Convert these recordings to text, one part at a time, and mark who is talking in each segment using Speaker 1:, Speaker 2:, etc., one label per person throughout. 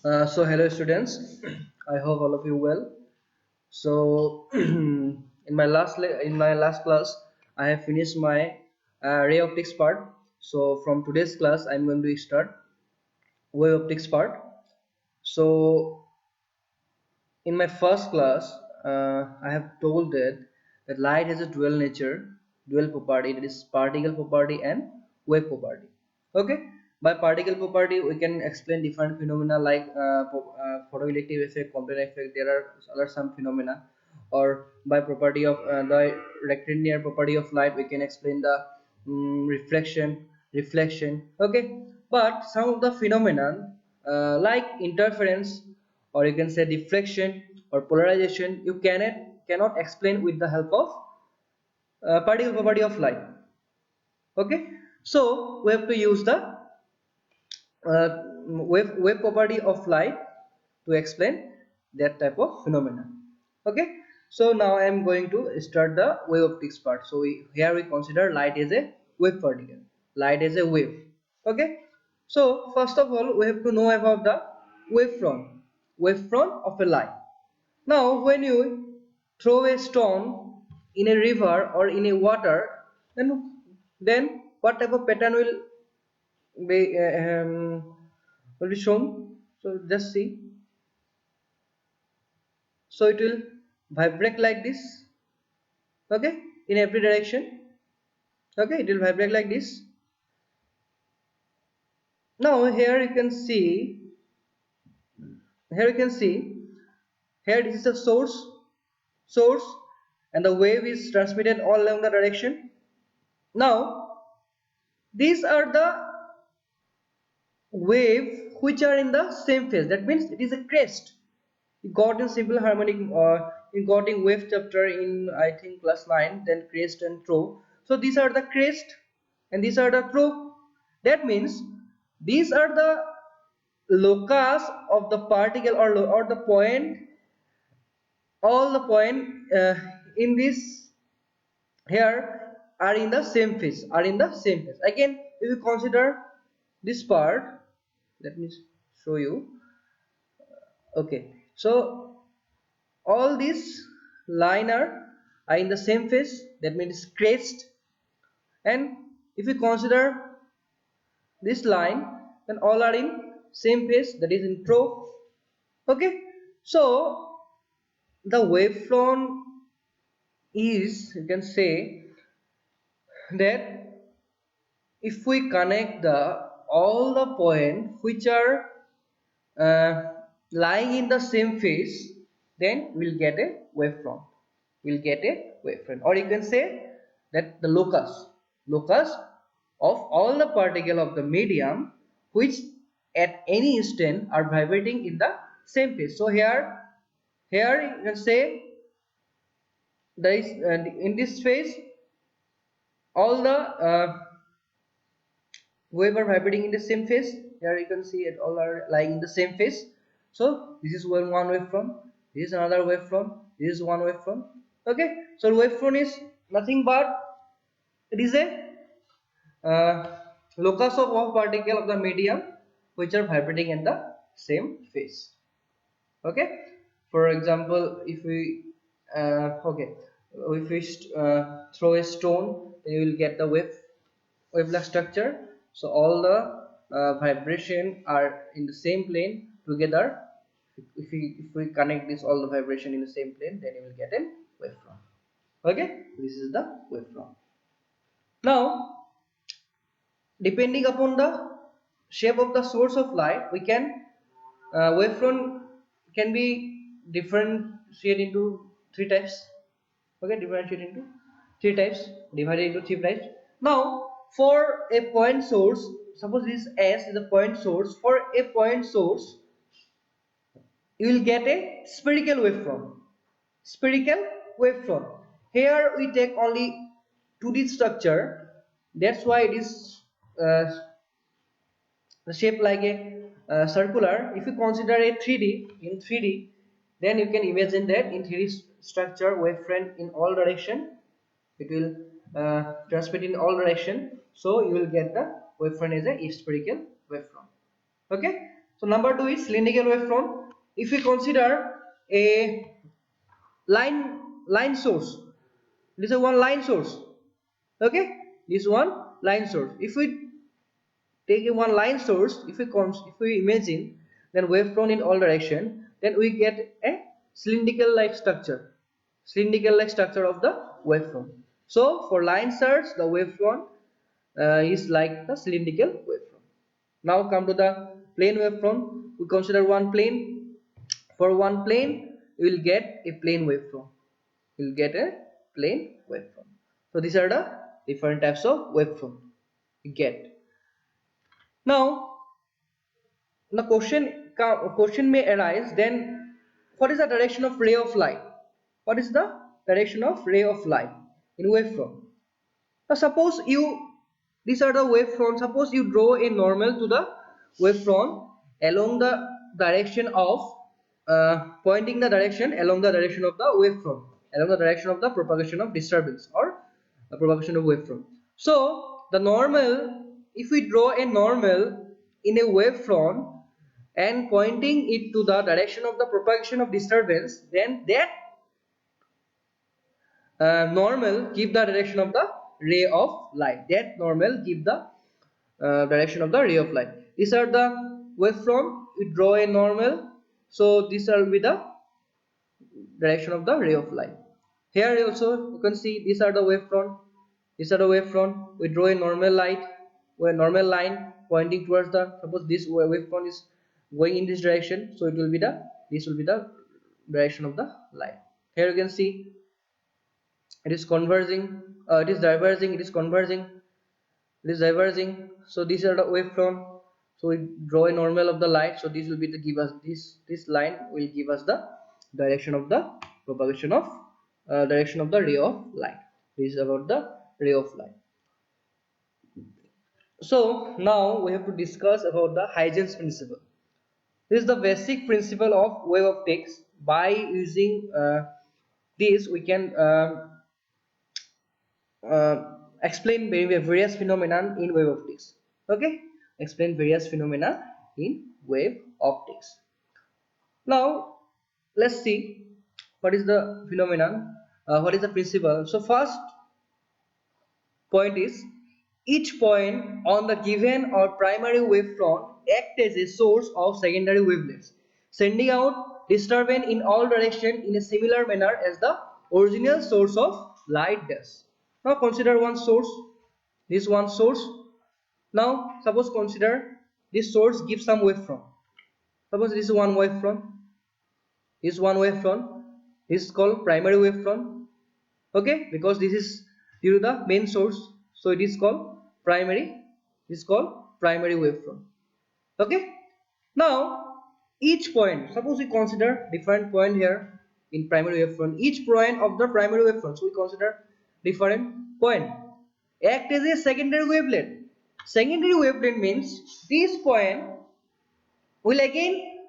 Speaker 1: So hello students, I hope all of you well. So in my last class, I have finished my ray optics part. So from today's class, I'm going to start wave optics part. So in my first class, I have told that light has a dual nature, dual property, that is particle property and wave property. Okay, by particle property, we can explain different phenomena like photoelectric effect, Compton effect. There are other some phenomena, or by property of the rectilinear property of light, we can explain the reflection. Okay, but some of the phenomena like interference, or you can say deflection or polarization, you cannot explain with the help of particle property of light. Okay, so we have to use the wave property of light to explain that type of phenomena. Okay, so now I am going to start the wave optics part. So here we consider light as a wave particle, light as a wave. Okay, so first of all we have to know about the wavefront of a light. Now when you throw a stone in a river or in a water, then what type of pattern will be shown? So just see. So it will vibrate like this. Okay, in every direction. Okay, it will vibrate like this. Now here you can see. Here you can see. Here this is the source, and the wave is transmitted all along the direction. Now these are the wave which are in the same phase. That means it is a crest. You got in simple harmonic, you got in wave chapter in I think class 9, then crest and throw. So these are the crest and these are the throw. That means these are the locus of the particle, or the point, all the point in this here are in the same phase, again. If you consider this part, let me show you. Okay, so all these line are in the same phase, that means crest. And if you consider this line, then all are in same phase, that is in throw. Okay, so the wavefront is, you can say that if we connect the all the points which are lying in the same phase, then we'll get a wavefront. Or you can say that the locus of all the particle of the medium which at any instant are vibrating in the same phase. So here you can say there is in this phase all the wave are vibrating in the same phase. Here you can see it all are lying in the same phase. So this is one wavefront, this is another wavefront, this is one wavefront. Okay, so wavefront is nothing but it is a locus of all particle of the medium which are vibrating in the same phase. Okay, for example, if we throw a stone, then you will get the wavelength structure. So all the vibration are in the same plane together. If we connect this all the vibration in the same plane, then you will get a wavefront. Okay, this is the wavefront. Now depending upon the shape of the source of light, we can wavefront can be differentiated into three types. Okay, differentiated into three types, divided into three types. Now for a point source, suppose this S is a point source. For a point source, you will get a spherical wavefront. Here we take only 2D structure, that's why it is uh, shaped like a circular. If you consider a 3D, then you can imagine that in 3D structure, wavefront in all direction, it will transmit in all direction. So you will get the wavefront as a spherical wavefront. Okay, So number two is cylindrical wavefront. If we consider a line source, this is one line source. Okay, this one line source. If we take a one line source, if we imagine then wavefront in all direction, then we get a cylindrical like structure, of the wavefront. So for line search, the wavefront is like the cylindrical wavefront. Now come to the plane wavefront. We consider one plane. For one plane you will get a plane wavefront. You will get a plane wavefront. So these are the different types of wavefront you get. Now the question may arise then, what is the direction of ray of light? What is the direction of ray of light in wavefront? Now suppose you, these are the wavefront, suppose you draw a normal to the wavefront along the direction of pointing the direction along the direction of the wavefront, along the direction of the propagation of disturbance or the propagation of wavefront. So the normal, if we draw a normal in a wavefront and pointing it to the direction of the propagation of disturbance, then that normal give the direction of the ray of light. That normal give the direction of the ray of light. These are the wavefront. We draw a normal, so these will be the direction of the ray of light. Here also you can see these are the wavefront. These are the wavefront. We draw a normal light, a normal line pointing towards the, suppose this wavefront is going in this direction, so it will be the, this will be the direction of the light. Here you can see it is converging, it is diverging, it is converging, it is diverging. So these are the wavefront. So we draw a normal of the light, so this will be the give us this line will give us the direction of the propagation of direction of the ray of light. This is about the ray of light. So now we have to discuss about the Huygens principle. This is the basic principle of wave optics. By using this we can explain various phenomena in wave optics. Okay, explain various phenomena in wave optics. Now let's see what is the phenomenon, what is the principle. So first point is, each point on the given or primary wavefront act as a source of secondary wavelets, sending out disturbance in all directions in a similar manner as the original source of light does. Now consider one source, this one source. Now suppose consider this source gives some wavefront. Suppose this is one wavefront, this one wavefront, this is called primary wavefront. Okay, because this is due to the main source, so it is called primary, this is called primary wavefront. Okay, now each point, suppose we consider different point here in primary wavefront, each point of the primary wavefront, so we consider different point act as a secondary wavelet. Secondary wavelet means this point will again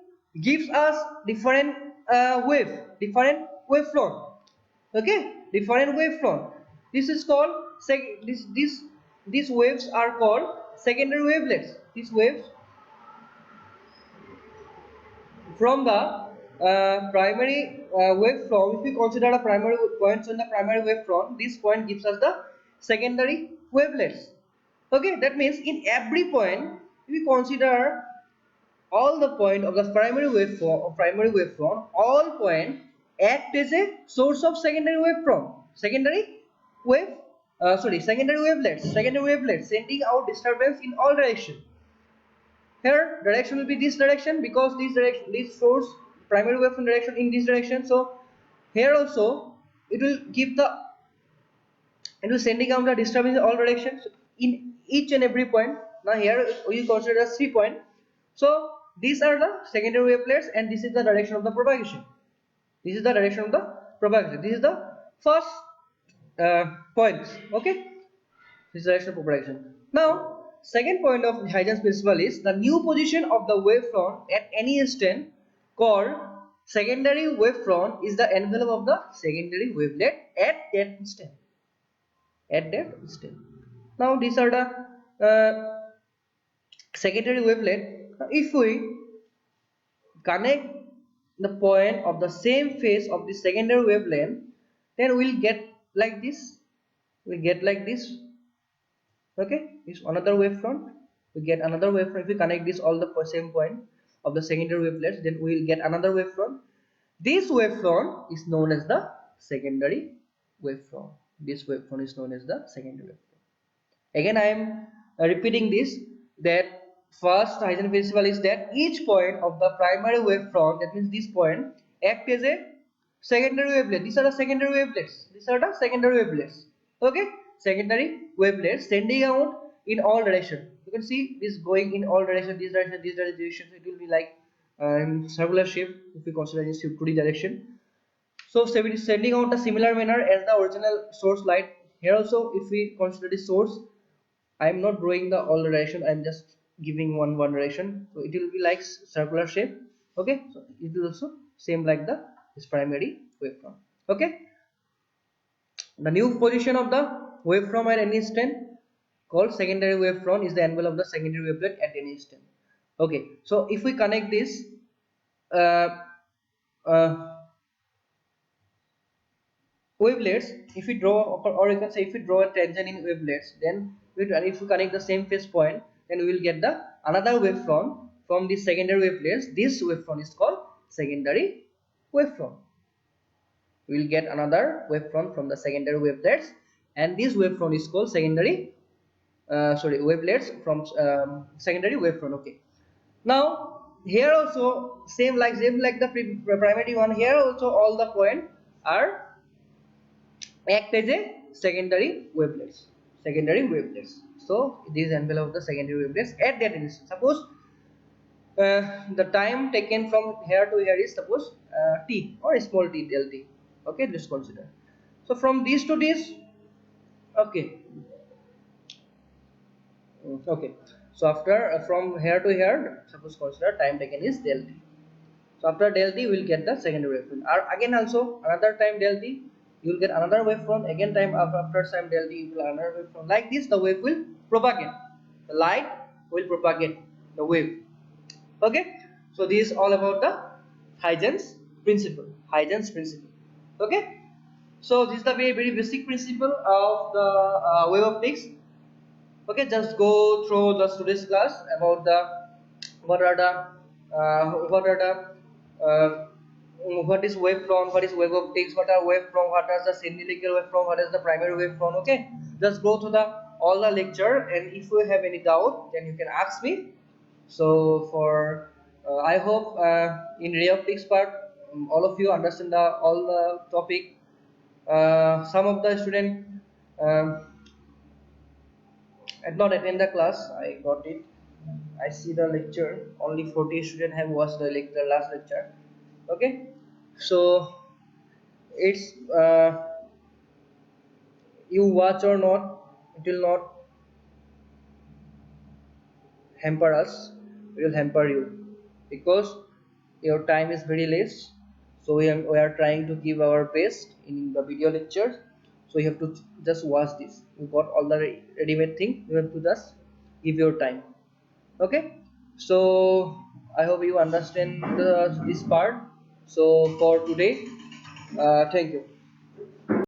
Speaker 1: gives us different different wavefront. Okay, different wavefront. This is called these waves are called secondary wavelets. These waves from the primary wavefront, if we consider a primary points on the primary wavefront, this point gives us the secondary wavelets. Okay, that means in every point, if we consider all the point of the primary wavefront, all point act as a source of secondary wavefront, secondary wavelets sending out disturbance in all direction. Here direction will be this direction, because this source primary wavefront direction in this direction. So here also it will give the, it will sending out the disturbance in all directions in each and every point. Now here we consider 3 point. So these are the secondary wavelets, and this is the direction of the propagation. This is the direction of the propagation. This is the first point. Okay, this is the direction of propagation. Now second point of Huygens principle is the new position of the wavefront at any instant called secondary wavefront is the envelope of the secondary wavelet at that instant. At that instant. Now these are the secondary wavelet. If we connect the point of the same phase of the secondary wavelength, then we'll get like this. We get like this. Okay, this another wavefront. We get another wavefront. If we connect this all the same point of the secondary wavelets, then we will get another wavefront. This wavefront is known as the secondary wavefront. This wavefront is known as the secondary wavefront. Again, I am repeating this, that first Huygens principle is that each point of the primary wavefront, that means this point, act as a secondary wavelet. These are the secondary wavelets. These are the secondary wavelets. Okay, secondary wavelets sending out in all direction. You can see this going in all direction, this direction, this direction. So it will be like circular shape if we consider this 2D direction. So it is sending out a similar manner as the original source light. Here also, if we consider the source, I am not drawing the all direction. I am just giving one direction. So it will be like circular shape. Okay. So it is also same like the this primary waveform. Okay. The new position of the waveform at any instant called secondary wavefront is the envelope of the secondary wavelet at any instant. Okay. So if we connect this uh, uh, wavelets, if we draw, or you can say if we draw a tangent in wavelets, then if we connect the same phase point, then we will get the another wavefront from the secondary wavelets. This wavefront is called secondary wavefront. We will get another wavefront from the secondary wavelets, and this wavefront is called secondary wavelets from secondary wavefront. Okay, now here also same like the primary one. Here also all the point are act as a secondary wavelets. So this envelope of the secondary wavelets at that instant. Suppose the time taken from here to here is suppose t or small t del t. Okay, let's consider. So from these to this, okay, okay, so after from here to here, suppose consider time taken is del t. So after del t, we will get the secondary wavefront. Or again also another time del t, you will get another wavefront. Again time after time del t, you will another wavefront. Like this, the wave will propagate. The light will propagate the wave. Okay. So this is all about the Huygens principle. Huygens principle. Okay. So this is the very basic principle of the wave optics. Okay, just go through the today's class about the what are the what are the uh, what is wavefront, what is wave optics, what are wavefront, what is the cylindrical wavefront, what is the primary wavefront. Okay, just go to the all the lecture, and if you have any doubt, then you can ask me. So for I hope in ray optics part, all of you understand the all the topic. Some of the student um, had not attend the class. I got it. I see the lecture. Only 40 students have watched the lecture, last lecture. Okay, so it's you watch or not, it will not hamper us. It will hamper you because your time is very less. So we are trying to give our best in the video lectures. So you have to just watch this. You got all the ready-made thing. You have to just give your time. Okay, so I hope you understand this part. So for today, thank you.